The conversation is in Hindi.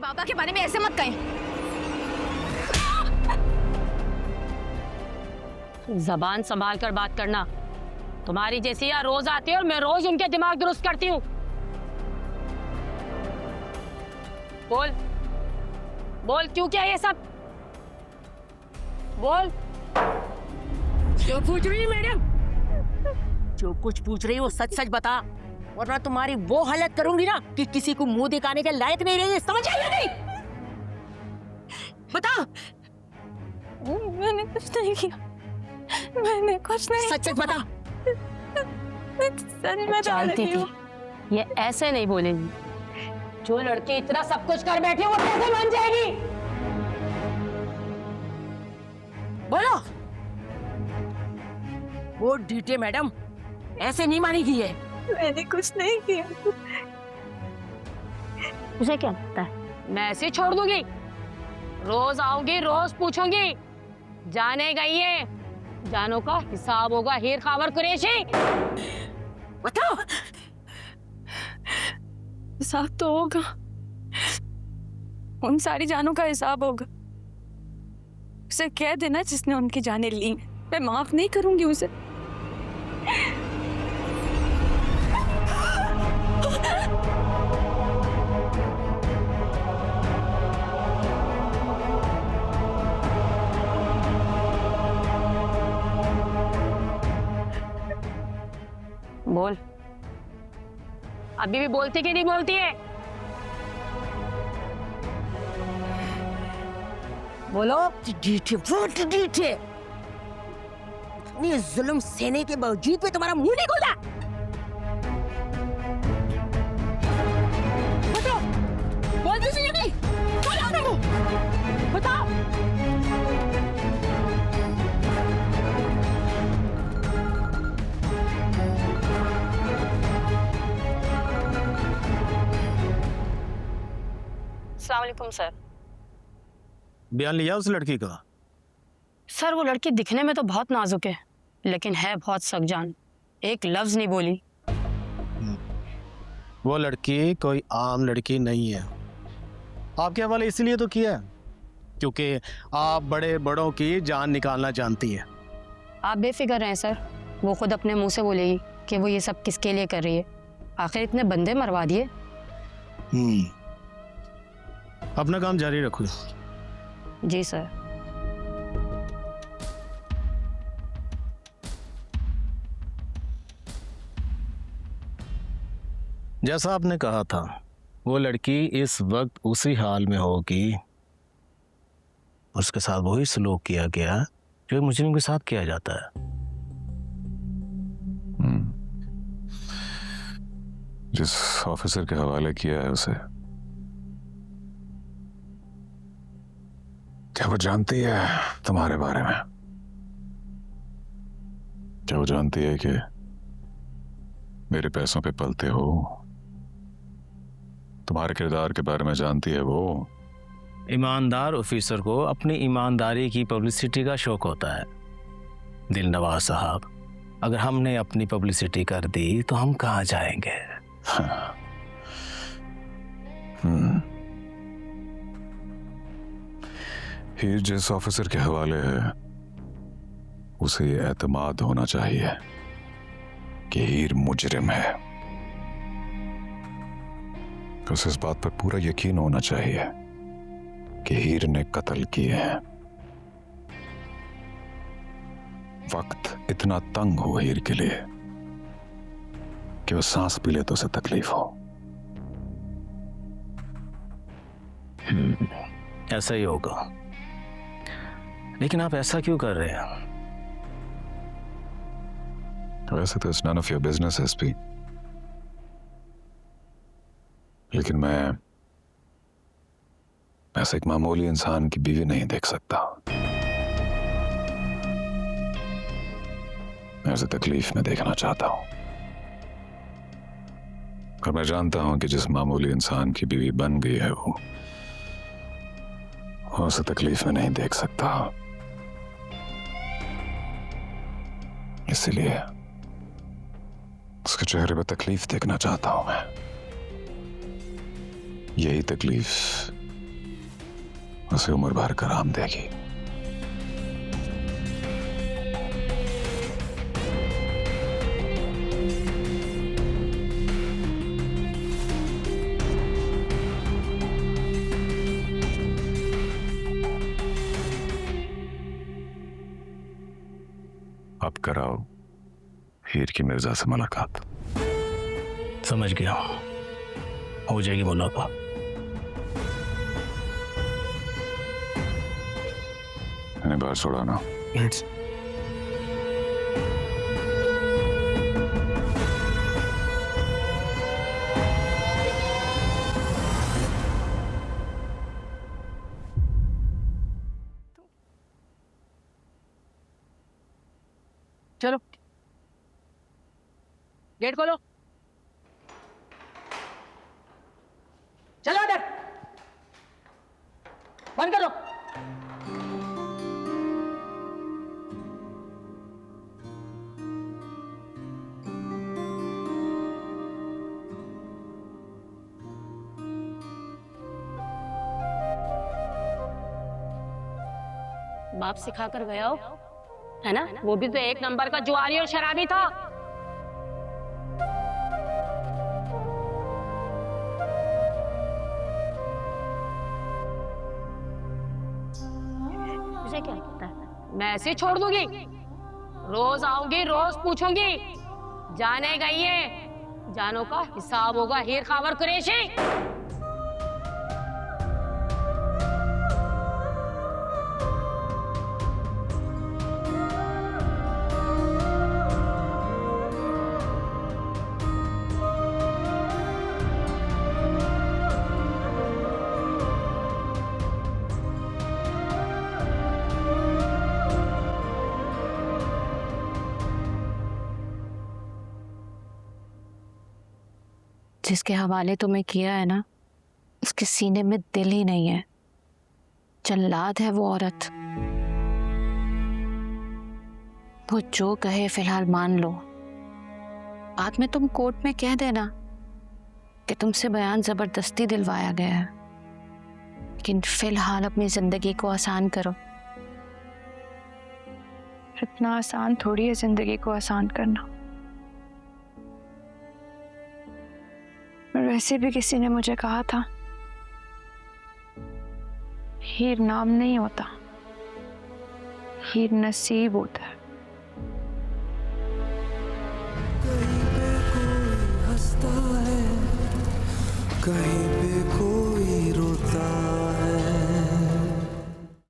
बाबा के बारे में ऐसे मत कहें। जबान संभाल कर बात करना। तुम्हारी जैसी यहाँ रोज आती है और मैं रोज उनके दिमाग दुरुस्त करती हूँ। बोल बोल, क्यों क्या ये सब? बोल। जो पूछ रही है मैडम, जो कुछ पूछ रही हो सच सच बता, वरना तुम्हारी वो हालत करूंगी ना कि किसी को मुंह दिखाने के लायक नहीं रहेगी। समझ आई या नहीं? बता। मैंने कुछ नहीं किया, मैंने कुछ नहीं। सच सच बता। सच बता जानती रही थी हूँ। ये ऐसे नहीं बोलेगी। जो लड़की इतना सब कुछ कर बैठी है वो कैसे मान जाएगी? बोलो। वो डीटे मैडम ऐसे नहीं मानेगी है। मैंने कुछ नहीं किया। मुझे क्या लगता है मैं ऐसे ही छोड़ दूंगी? रोज आऊंगी, रोज पूछूंगी। जाने गई है, जानों का हिसाब होगा। हीर खावर कुरैशी, बताओ। हिसाब तो होगा, उन सारी जानों का हिसाब होगा। उसे कह देना जिसने उनकी जानें ली, मैं माफ नहीं करूंगी उसे। बोल। अभी भी बोलती कि नहीं बोलती है? बोलो। डीटे, वो डीटे। इतनी जुल्म सहने के बावजूद भी तुम्हारा मुंह नहीं खोला। बताओ। बोल दीजिए नहीं। बोलो ना मुंह। बताओ। अस्सलाम वालेकुम सर। बयान लिया उस लड़की का? सर वो लड़की दिखने में तो बहुत नाजुक है, लेकिन है बहुत सख्तजान। एक लफ्ज नहीं बोली। वो लड़की कोई आम लड़की नहीं है। आपके हवाले इसलिए तो किया है क्योंकि आप बड़े बड़ों की जान निकालना जानती है। आप बेफिक्र रहें सर, वो खुद अपने मुंह से बोलेगी कि वो ये सब किसके लिए कर रही है। आखिर इतने बंदे मरवा दिए। अपना काम जारी रखो। जी सर। जैसा आपने कहा था, वो लड़की इस वक्त उसी हाल में होगी, उसके साथ वही सलूक किया गया जो मुजरिम के साथ किया जाता है। जिस ऑफिसर के हवाले किया है उसे, क्या वो जानती है तुम्हारे बारे में? क्या वो जानती है कि मेरे पैसों पे पलते हो? तुम्हारे किरदार के बारे में जानती है वो? ईमानदार ऑफिसर को अपनी ईमानदारी की पब्लिसिटी का शौक होता है। दिलनवाज साहब, अगर हमने अपनी पब्लिसिटी कर दी तो हम कहाँ जाएंगे? हीर जिस ऑफिसर के हवाले है उसे ये एतमाद होना चाहिए कि हीर मुजरिम है। उसे इस बात पर पूरा यकीन होना चाहिए कि हीर ने कत्ल किए हैं। वक्त इतना तंग हो हीर के लिए कि वो सांस पी ले तो उसे तकलीफ हो। ऐसा ही होगा, लेकिन आप ऐसा क्यों कर रहे हैं? वैसे तो it's none of your business SP, लेकिन मैं ऐसे एक मामूली इंसान की बीवी नहीं देख सकता। मैं उसे तकलीफ में देखना चाहता हूं, और मैं जानता हूं कि जिस मामूली इंसान की बीवी बन गई है वो उसे तकलीफ में नहीं देख सकता। इसलिए उसके चेहरे पर तकलीफ देखना चाहता हूं मैं। यही तकलीफ उसे उम्र भर का आराम देगी। अब कराओ हीर की मिर्जा से मुलाकात। समझ गया, हो जाएगी मुलाकात। इन्हें बाहर छोड़ा ना। चलो गेट खोलो, चलो अंदर, बंद करो। बाप सिखा कर गया हो, है ना? वो भी तो एक नंबर का जुआरी और शराबी था। तुझे क्या लगता है मैं ऐसे छोड़ दूंगी? रोज आऊंगी, रोज पूछूंगी, जाने गई है, जानो का हिसाब होगा हीर खावर कुरैशी। जिसके हवाले तुम्हें किया है ना, उसके सीने में दिल ही नहीं है। जल्लाद है वो औरत। वो जो कहे फिलहाल मान लो। बाद में तुम कोर्ट में कह देना कि तुमसे बयान जबरदस्ती दिलवाया गया है, लेकिन फिलहाल अपनी जिंदगी को आसान करो। इतना आसान थोड़ी है जिंदगी को आसान करना। वैसे भी किसी ने मुझे कहा था, हीर नाम नहीं होता, हीर नसीब होता है। कहीं पे कोई हंसता है, कहीं